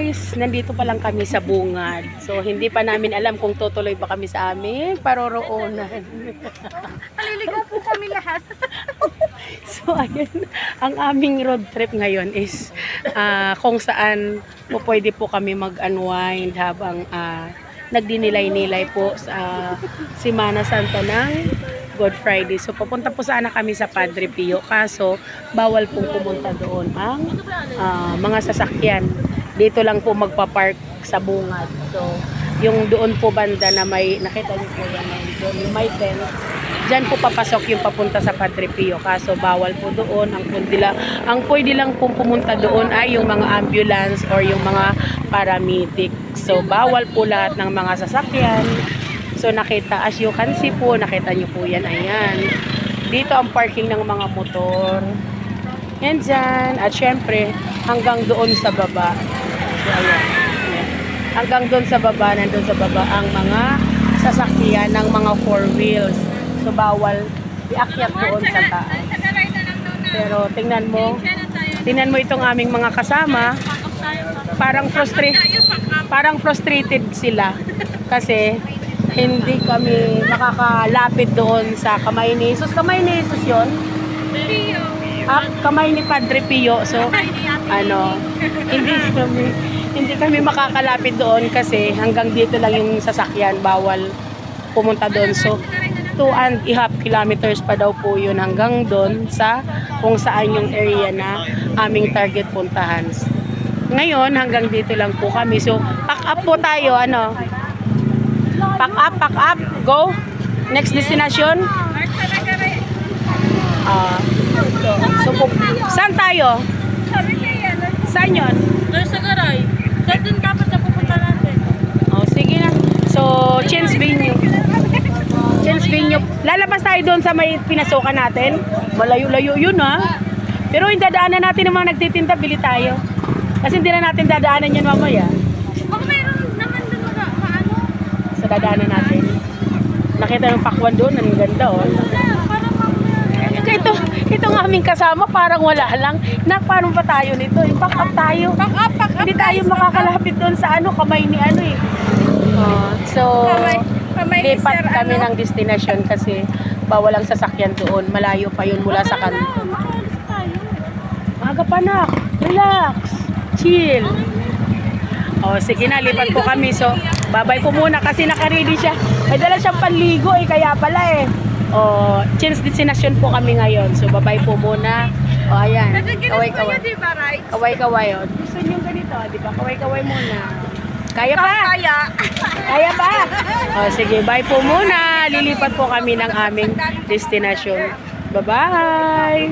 guys, nandito pa lang kami sa bungad. So hindi pa namin alam kung tutuloy ba kami sa aming paroroonan. Maliligaw po kami lahat. So ayun, ang aming road trip ngayon is kung saan po pwede po kami mag-unwind habang nagdinilay-nilay po sa Semana Santa ng Good Friday. So papunta po sana kami sa Padre Pio, kaso bawal pong pumunta doon ang mga sasakyan. Dito lang po magpa-park sa bungad. So yung doon po banda na may, nakita niyo po yan, yung may tent, dyan po papasok yung papunta sa Padre Pio, kaso bawal po doon. Ang pwede lang pong pumunta doon ay yung mga ambulance or yung mga paramedic. So bawal po lahat ng mga sasakyan. So nakita, as you can see po, nakita nyo po yan, ayan. Dito ang parking ng mga motor. Yan dyan. At syempre, hanggang doon sa baba. So, ayan. Hanggang doon sa baba, nandun sa baba ang mga sasakyan ng mga four wheels. So bawal iakyat doon sa taas. Pero tingnan mo itong aming mga kasama. Parang frustrated sila kasi hindi kami makakalapit doon sa kamay ni Jesus. Kamay ni Jesus yun? Kamay ni Padre Pio. So, hindi kami makakalapit doon kasi hanggang dito lang yung sasakyan. Bawal pumunta doon. So, 2.5 kilometers pa daw po yun hanggang doon sa kung saan yung area na aming target puntahan. Ngayon, hanggang dito lang po kami. So, pack up po tayo. Pack up, go. Next destination. Saan tayo? Saan yun? Sa Garay. Saan din dapat sa pupunta natin? Sige na. So, Chins Venue. Lalabas tayo doon sa may pinasukan natin. Malayo-layo yun, ha? Pero yung dadaanan natin ng mga nagtitinda, bili tayo. Kasi hindi na natin dadaanan yan mamaya. Meron naman doon maano. Sa dadaanan natin. Nakita yung pakwan doon, ang ganda, oh. Itong aming kasama, parang wala lang. Paano ba tayo nito? Pack up tayo. Hindi tayo makakalapit doon sa kamay ni eh. So, lipat kami ng destination kasi bawal ang sasakyan doon. Malayo pa yun mula sa kanto. Aga pa na. Relax. Chill. Sige na, lipat po kami. So, babay po muna kasi naka-ready siya. May dala siyang panligo kaya pala change destination po kami ngayon. So, babay po muna. Ayan. Kaway-kaway. Kaway-kaway. Gusto niyo ganito, di ba? Kaway-kaway muna. Kaya pa? Kaya pa? Sige, bye po muna. Lilipat po kami ng aming destination. Bye-bye!